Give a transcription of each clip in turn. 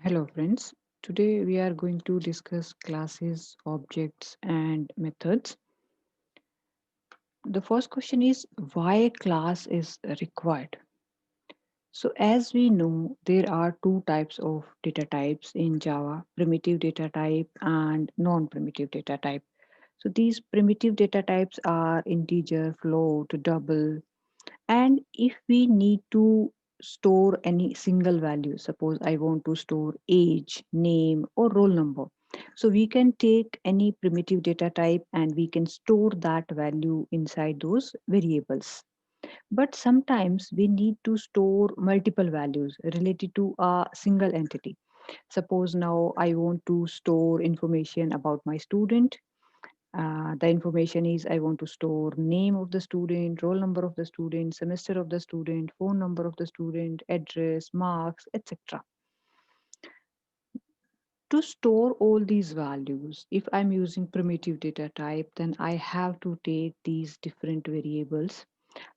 Hello friends, today we are going to discuss classes, objects and methods. The first question is why a class is required. So as we know, there are two types of data types in Java, primitive data type and non-primitive data type. So these primitive data types are integer, float, double, and if we need to store any single value, suppose I want to store age, name or roll number, so we can take any primitive data type and we can store that value inside those variables. But sometimes we need to store multiple values related to a single entity. Suppose now I want to store information about my student. The information is I want to store name of the student, roll number of the student, semester of the student, phone number of the student, address, marks, etc. To store all these values, if I'm using primitive data type, then I have to take these different variables.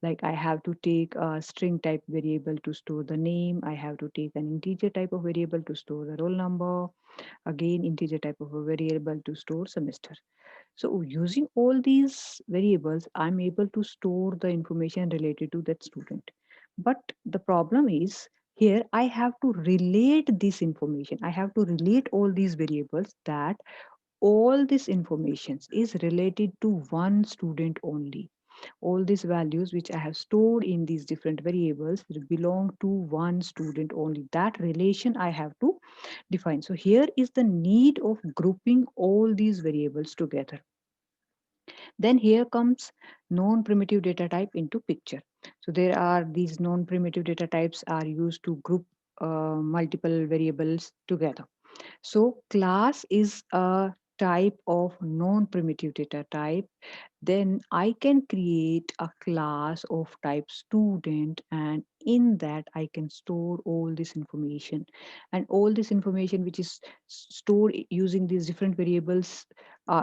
Like I have to take a string type variable to store the name. I have to take an integer type of variable to store the roll number. Again, integer type of a variable to store semester. So using all these variables, I'm able to store the information related to that student. But the problem is here I have to relate this information. I have to relate all these variables that all this information is related to one student only. All these values which I have stored in these different variables belong to one student only. That relation I have to define. So here is the need of grouping all these variables together. Then here comes non-primitive data type into picture. So there are these non-primitive data types are used to group multiple variables together. So class is a type of non-primitive data type. Then I can create a class of type student, and in that I can store all this information, and all this information which is stored using these different variables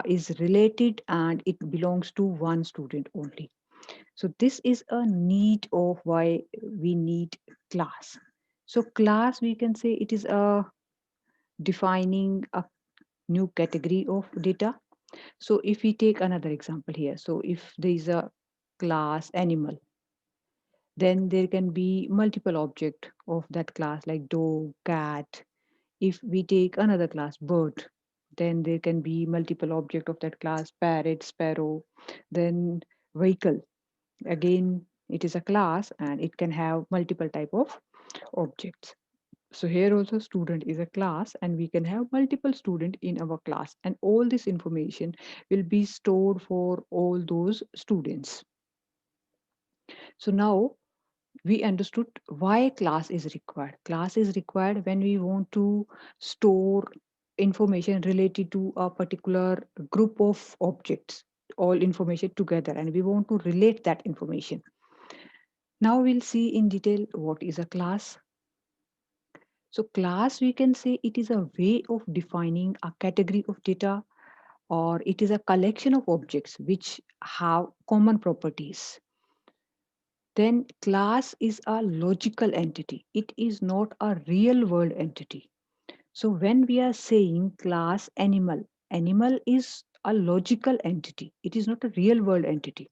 is related and it belongs to one student only. So this is a need of why we need class. So class, we can say it is a defining a new category of data. So if we take another example here, so if there is a class animal, then there can be multiple object of that class like dog, cat. If we take another class bird, then there can be multiple object of that class parrot, sparrow. Then vehicle, again it is a class and it can have multiple type of objects. So here also student is a class and we can have multiple student in our class, and all this information will be stored for all those students. So now we understood why class is required. Class is required when we want to store information related to a particular group of objects, all information together, and we want to relate that information. Now we'll see in detail what is a class. So class, we can say it is a way of defining a category of data, or it is a collection of objects which have common properties. Then class is a logical entity. It is not a real world entity. So when we are saying class animal, animal is a logical entity. It is not a real world entity.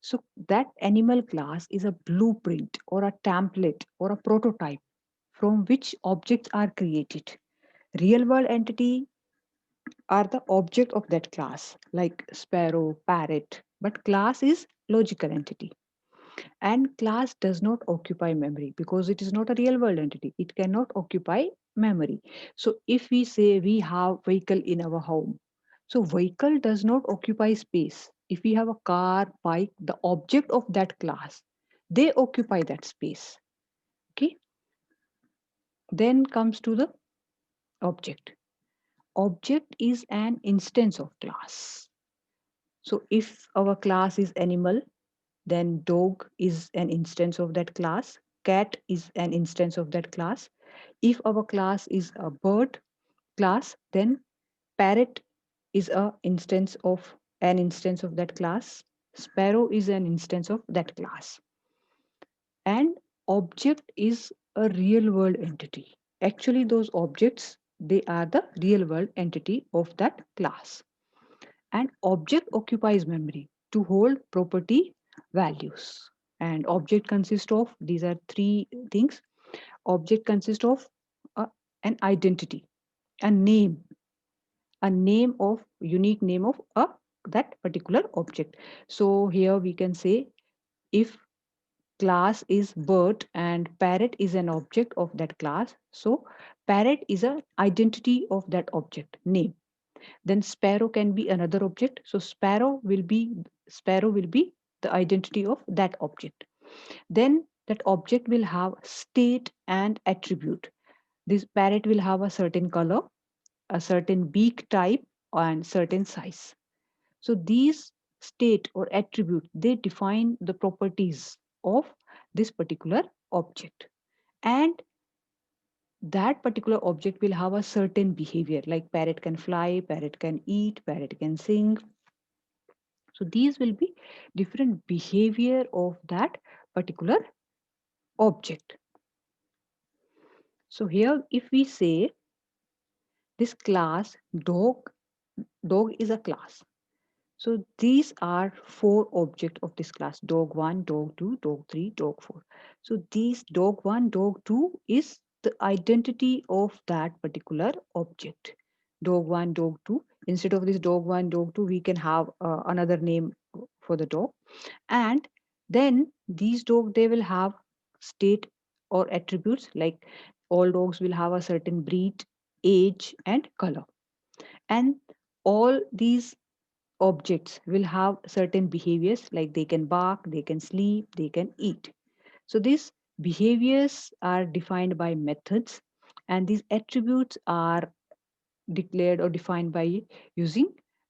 So that animal class is a blueprint or a template or a prototype from which objects are created. Real world entity are the object of that class, like sparrow, parrot, but class is logical entity. And class does not occupy memory because it is not a real world entity. It cannot occupy memory. So if we say we have vehicle in our home, so vehicle does not occupy space. If we have a car, bike, the object of that class, they occupy that space. Okay. Then comes to the object. Object is an instance of class. So if our class is animal, then dog is an instance of that class. Cat is an instance of that class. If our class is a bird class, then parrot is an instance of that class. Sparrow is an instance of that class. And object is a real world entity. actually those objects, they are the real world entity of that class. And object occupies memory to hold property values. And object consists of, these are three things. Object consists of uh, an identity, a name, a name of unique name of that particular object. So here we can say, if class is bird and parrot is an object of that class, so parrot is an identity of that object name. Then sparrow can be another object, so sparrow will be the identity of that object. Then that object will have state and attribute. This parrot will have a certain color, a certain beak type, and certain size. So these state or attribute, they define the properties of this particular object. And that particular object will have a certain behavior, like parrot can fly, parrot can eat, parrot can sing. So these will be different behavior of that particular object. So here if we say this class dog is a class. So these are four objects of this class: dog 1, dog 2, dog 3, dog 4. So these dog 1, dog 2 is the identity of that particular object. Dog 1, dog 2. Instead of this dog 1, dog 2, we can have another name for the dog. And then these dog, they will have state or attributes, like all dogs will have a certain breed, age, and color. And all these objects will have certain behaviors, like they can bark, they can sleep, they can eat. So these behaviors are defined by methods, and these attributes are declared or defined by using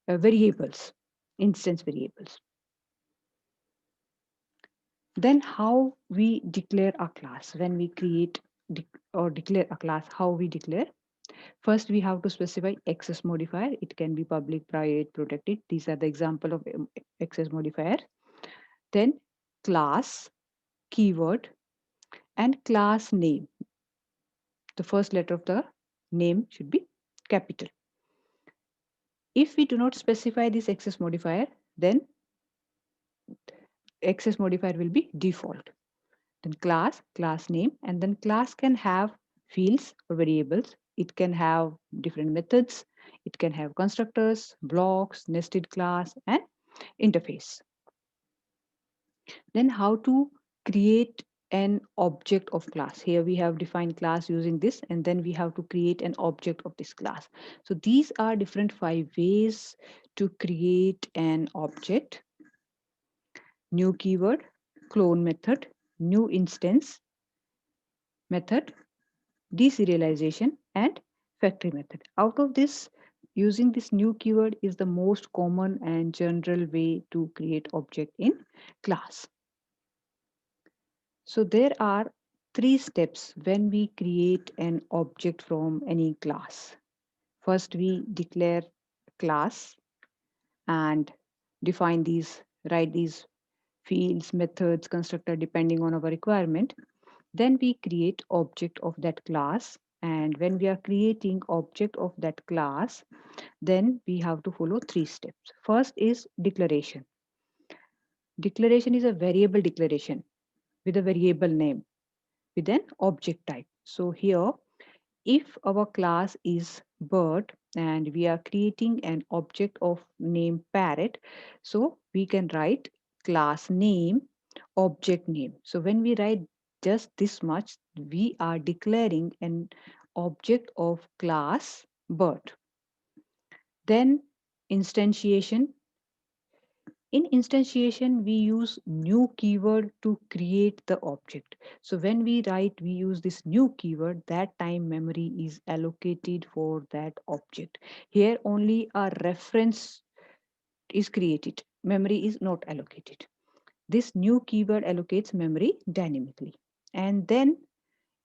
variables, instance variables. Then how we declare a class? When we create or declare a class, how we declare? First, we have to specify access modifier. It can be public, private, protected. These are the example of access modifier. Then class, keyword, and class name. The first letter of the name should be capital. If we do not specify this access modifier, then access modifier will be default. Then class name, and then class can have fields or variables. It can have different methods. It can have constructors, blocks, nested class, and interface. Then how to create an object of class. Here we have defined class using this, and then we have to create an object of this class. So these are different 5 ways to create an object: new keyword, clone method, new instance method, deserialization, and factory method. Out of this, using this new keyword is the most common and general way to create object in class. So there are 3 steps when we create an object from any class. First, we declare class and define these, write these fields, methods, constructor depending on our requirement. Then we create object of that class. And when we are creating object of that class, then we have to follow 3 steps. First is declaration. Declaration is a variable declaration with a variable name with an object type. So here, if our class is bird and we are creating an object of name parrot, so we can write class name, object name. So when we write just this much, we are declaring an object of class bird. Then instantiation. In instantiation, we use new keyword to create the object. So when we write, we use this new keyword, that time memory is allocated for that object. Here only a reference is created. Memory is not allocated. This new keyword allocates memory dynamically. And then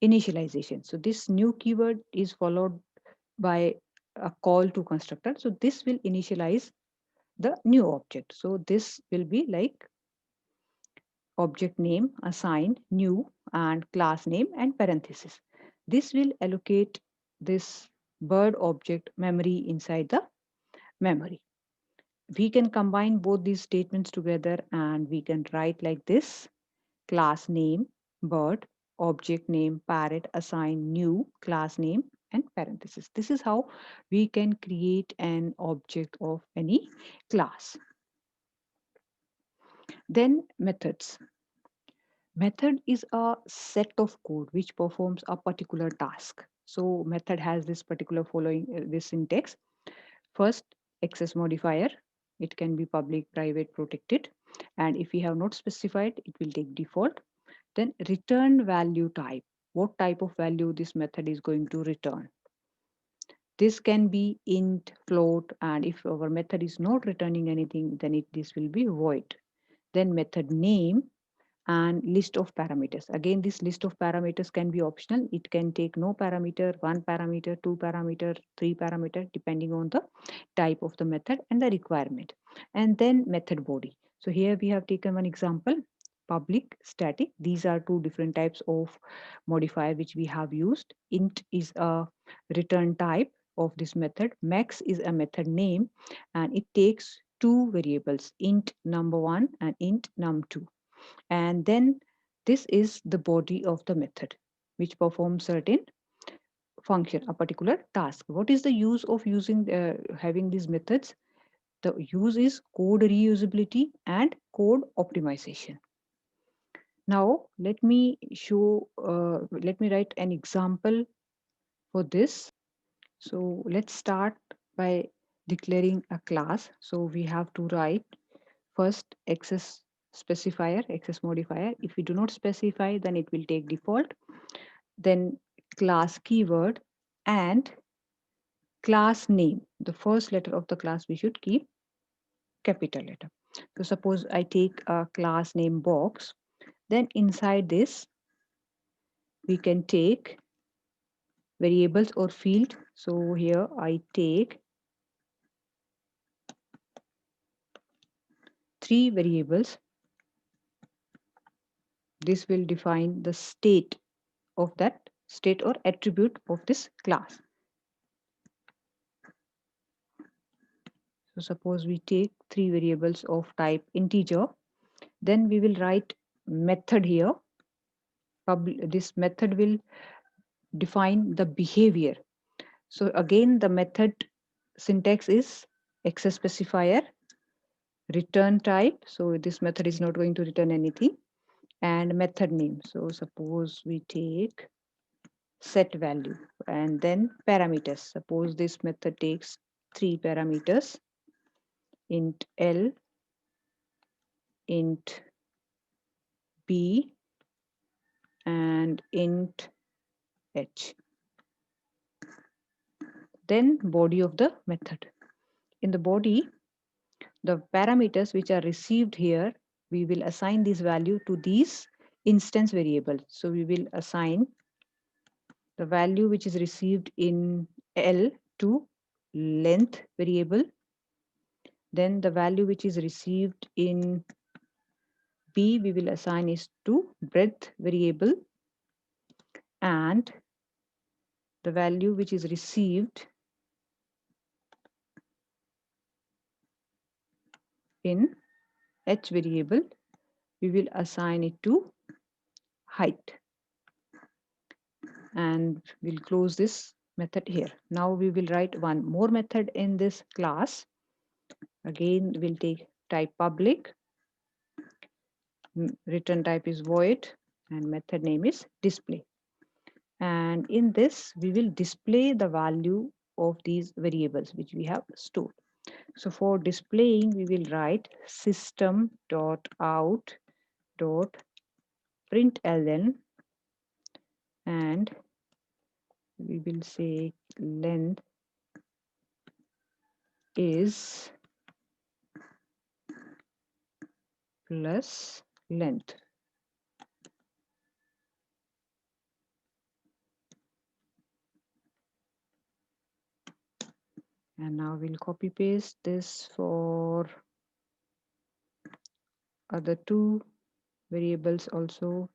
initialization. So this new keyword is followed by a call to constructor. So this will initialize the new object. So this will be like object name, assigned, new, and class name and parenthesis. This will allocate this bird object memory inside the memory. We can combine both these statements together and we can write like this: class name, bird, object name, parrot, assign new, class name, and parenthesis. This is how we can create an object of any class. Then methods. Method is a set of code which performs a particular task. So method has this particular following this syntax. First, access modifier. It can be public, private, protected. And if we have not specified, it will take default. Then return value type. What type of value this method is going to return. This can be int, float, and if our method is not returning anything, then this will be void. Then method name and list of parameters. Again, this list of parameters can be optional. It can take no parameter, one parameter, two parameter, three parameter, depending on the type of the method and the requirement. And then method body. So here we have taken one example, public, static. These are two different types of modifier which we have used. Int is a return type of this method. Max is a method name, and it takes two variables, int number1 and int num2. And then this is the body of the method which performs certain function, a particular task. What is the use of using having these methods? The use is code reusability and code optimization. Now let me write an example for this. So let's start by declaring a class. So we have to write first access specifier, access modifier. If we do not specify, then it will take default. Then class keyword and class name. The first letter of the class we should keep capital letter. So suppose I take a class name box, then inside this we can take variables or field. So here I take three variables. This will define the state of that state or attribute of this class. So suppose we take three variables of type integer, then we will write method here. This method will define the behavior. So again, the method syntax is access specifier, return type. So this method is not going to return anything, and method name. So suppose we take set value and then parameters. Suppose this method takes three parameters, int L, int B, and int H. Then body of the method. In the body, the parameters which are received here, we will assign this value to these instance variables. So we will assign the value which is received in L to length variable. Then the value which is received in B, we will assign is to breadth variable, and the value which is received in H variable, we will assign it to height. And we'll close this method here. Now we will write one more method in this class. Again, we'll take type public, return type is void, and method name is display. And in this, we will display the value of these variables which we have stored. So for displaying, we will write system.out.println, and we will say length is plus length. And now we'll copy paste this for other two variables also.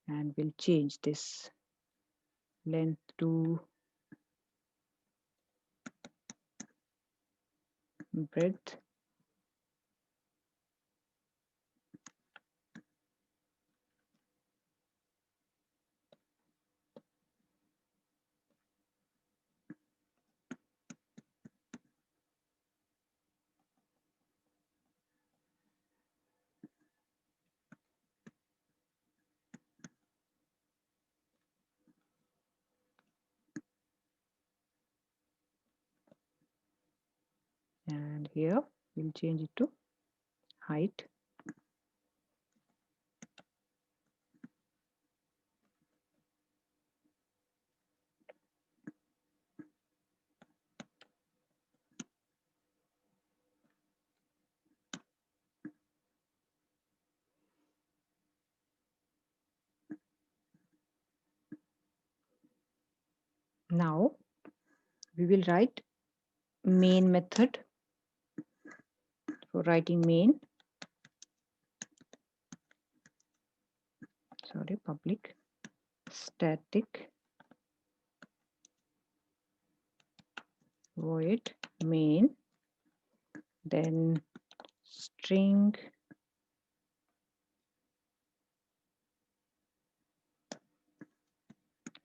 and we'll change this length to breadth. And here we'll change it to height. Now we will write main method. For writing main, sorry, public static void main, then string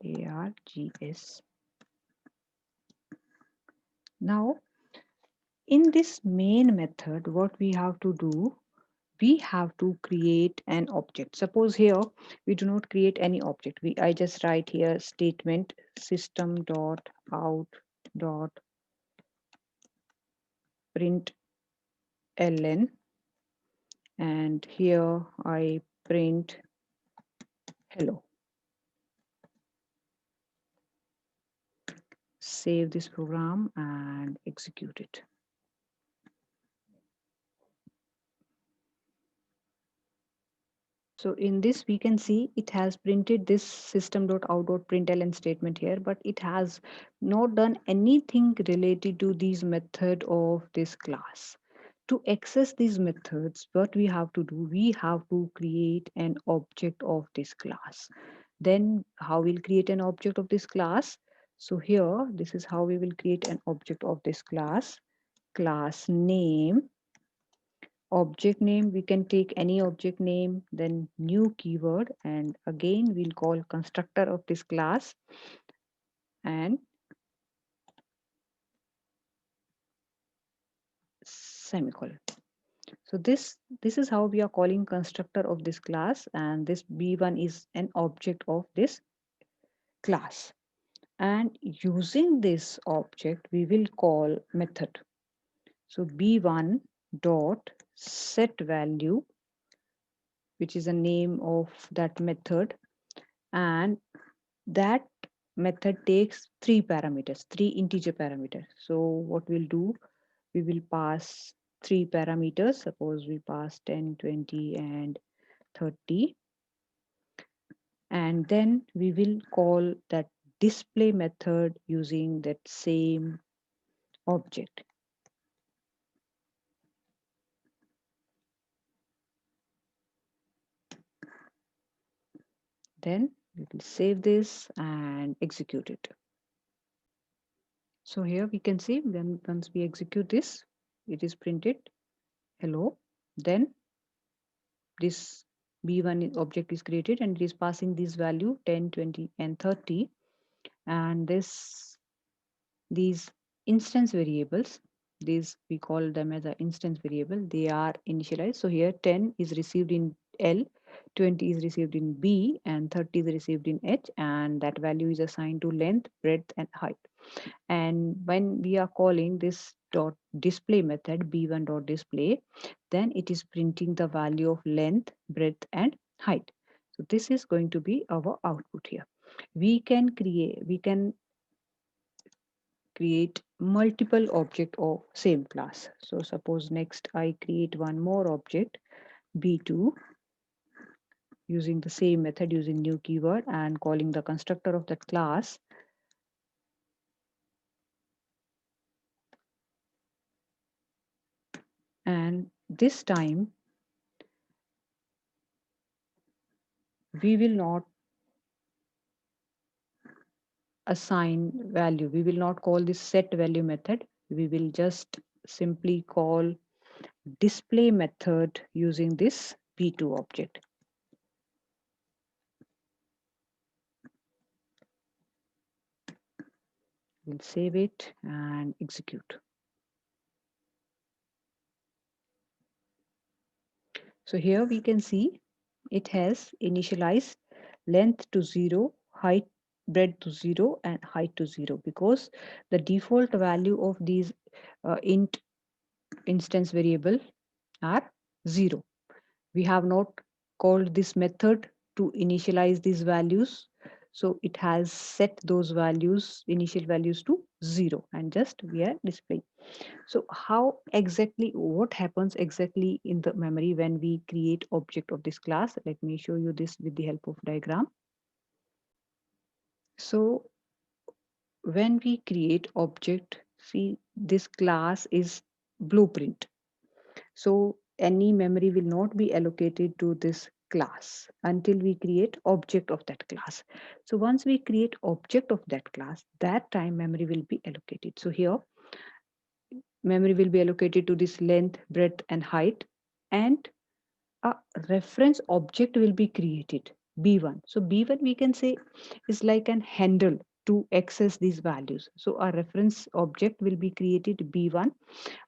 args. Now in this main method, what we have to do, we have to create an object. Suppose here we do not create any object. I just write here statement system dot out dot print ln, and here I print hello. Save this program and execute it. So in this we can see it has printed this system.out.println statement here, but it has not done anything related to these method of this class. To access these methods, what we have to do, we have to create an object of this class. Then how we'll create an object of this class? So here, this is how we will create an object of this class. Class name, object name, we can take any object name, then new keyword, and again we'll call constructor of this class, and semicolon. So this is how we are calling constructor of this class, and this b1 is an object of this class. And using this object we will call method. So b1 dot set value, which is the name of that method, and that method takes three integer parameters. So what we'll do, we will pass three parameters. Suppose we pass 10, 20, and 30, and then we will call that display method using that same object. Then we will save this and execute it. So here we can see when once we execute this, it is printed hello. Then this b1 object is created and it is passing this value 10, 20, and 30, and these instance variables, these we call them as an instance variable, they are initialized. So here 10 is received in L, 20 is received in B, and 30 is received in H, and that value is assigned to length, breadth, and height. And when we are calling this dot display method b1 dot display, then it is printing the value of length, breadth, and height. So this is going to be our output here. We can create multiple object of same class. So suppose next I create one more object b2 using the same method, using new keyword and calling the constructor of that class. And this time we will not assign value. We will not call this set value method. We will just simply call display method using this b2 object. We'll save it and execute. So here we can see it has initialized length to 0, height breadth to 0 and height to 0 because the default value of these int instance variable are 0. We have not called this method to initialize these values. So it has set those values, initial values to 0 and just we are displaying. So how exactly, what happens exactly in the memory when we create object of this class? Let me show you this with the help of diagram. So when we create object, see this class is blueprint. So any memory will not be allocated to this class until we create object of that class. So once we create object of that class, that time memory will be allocated. So here memory will be allocated to this length, breadth and height, and a reference object will be created, b1. So b1 we can say is like an handle to access these values. So a reference object will be created b1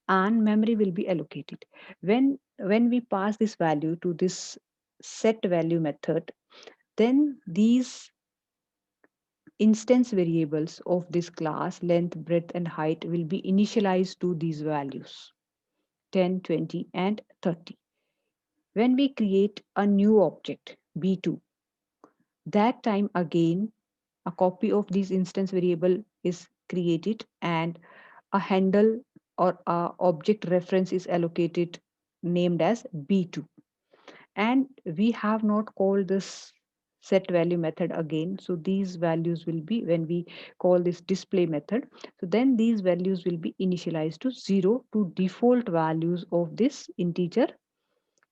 and memory will be allocated. When we pass this value to this set value method, then these instance variables of this class length, breadth and height will be initialized to these values 10, 20 and 30. When we create a new object b2, that time again a copy of this instance variable is created and a handle or a object reference is allocated named as b2, and we have not called this set value method again. So these values will be, when we call this display method, so then these values will be initialized to 0 to default values of this integer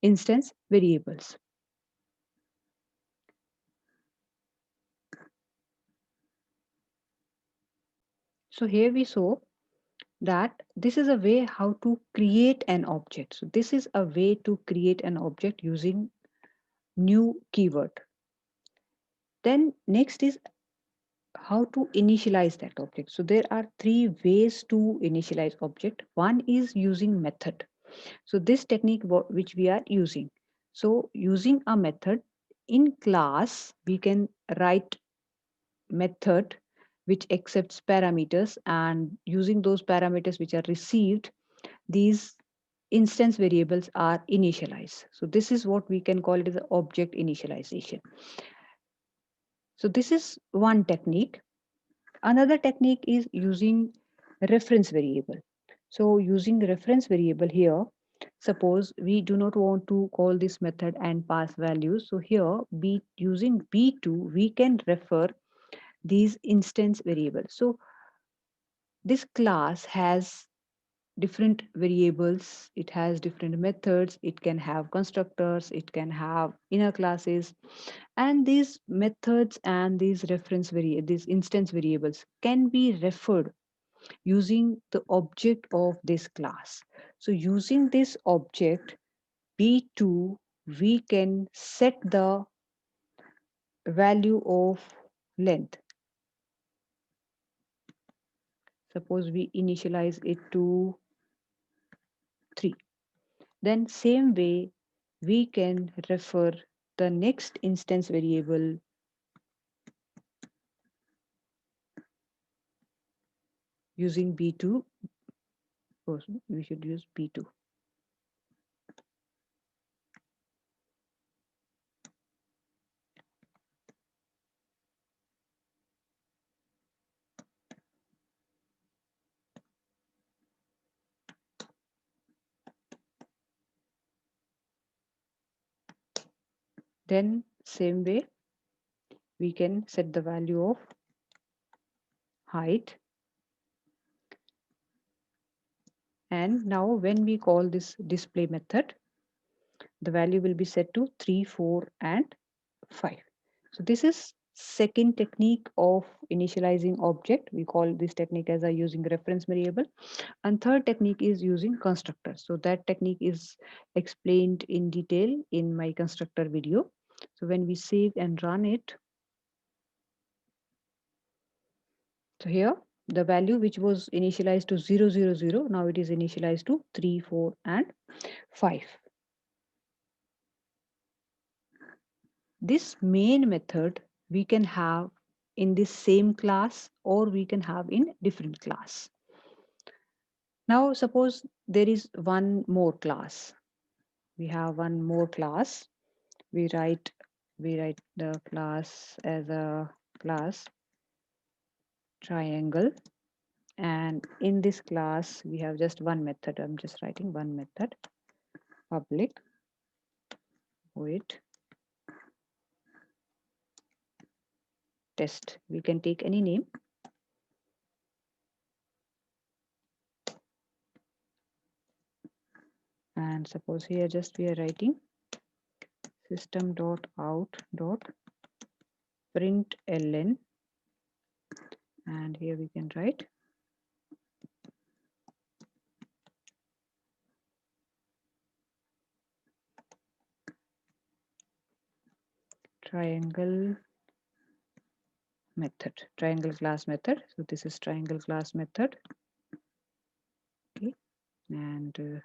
instance variables. So here we saw that this is a way how to create an object. So this is a way to create an object using new keyword. Then next is how to initialize that object. So there are three ways to initialize object. One is using method. So this technique which we are using. So using a method in class, we can write method which accepts parameters, and using those parameters which are received, these instance variables are initialized. So this is what we can call it as object initialization. So this is one technique. Another technique is using reference variable. So using reference variable here, suppose we do not want to call this method and pass values. So here using b2, we can refer these instance variables. So this class has different variables, it has different methods, it can have constructors, it can have inner classes, and these methods and these these instance variables can be referred using the object of this class. So using this object b2, we can set the value of length. Suppose we initialize it to 3. Then same way we can refer the next instance variable using b2. Oh, we should use b2. Then same way we can set the value of height, and now when we call this display method, the value will be set to 3, 4 and 5. So this is second technique of initializing object. We call this technique as a using reference variable. And third technique is using constructor. So that technique is explained in detail in my constructor video. So when we save and run it, so here the value which was initialized to 000, now it is initialized to 3, 4, and 5. This main method we can have in this same class or we can have in different class. Now suppose there is one more class. We have one more class. We write the class as a class triangle, and in this class we have just one method. I'm just writing one method, public void test. We can take any name, and suppose here just we are writing system.out.println, and here we can write triangle method, triangle class method. So this is triangle class method. Okay, and that's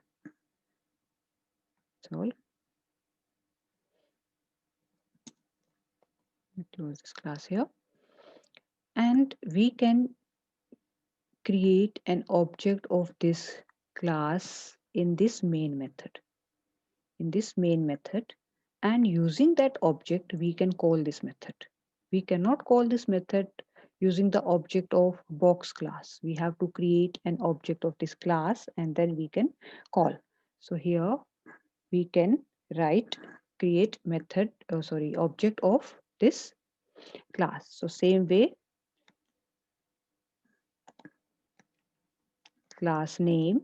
all. Close this class here, and we can create an object of this class in this main method, and using that object we can call this method. We cannot call this method using the object of box class. We have to create an object of this class and then we can call. So here we can write create method, object of this class. So same way, class name,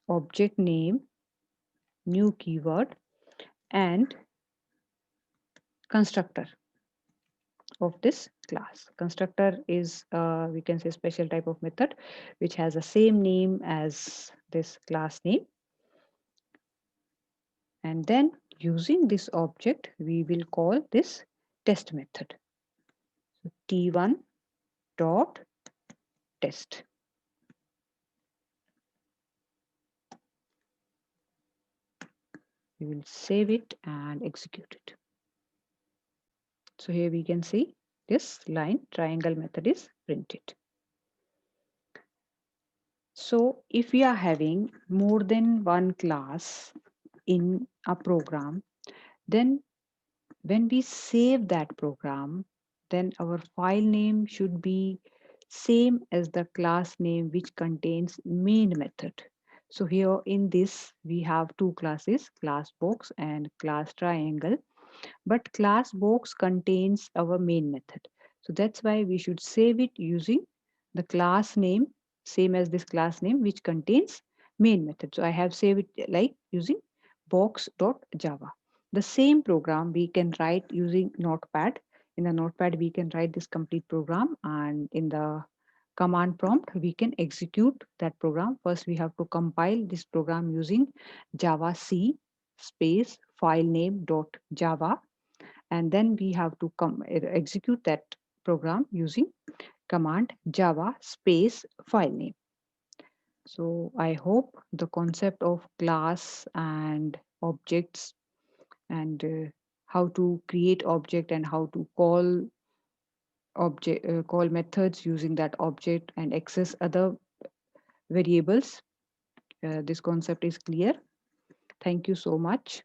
object name, new keyword, and constructor of this class. Constructor is we can say special type of method which has the same name as this class name, and then using this object we will call this test method. So t1 dot test. We will save it and execute it. So here we can see this line triangle method is printed. So if we are having more than one class in a program, then when we save that program, then our file name should be same as the class name which contains main method. So here in this we have two classes, class box and class triangle, but class box contains our main method. So that's why we should save it using the class name same as this class name which contains main method. So I have saved it like using box.java. The same program we can write using notepad. In the notepad we can write this complete program, and in the command prompt we can execute that program. First we have to compile this program using java c space file name dot java, and then we have to execute that program using command java space file name. So I hope the concept of class and objects and how to create object and how to call methods using that object and access other variables, this concept is clear. Thank you so much.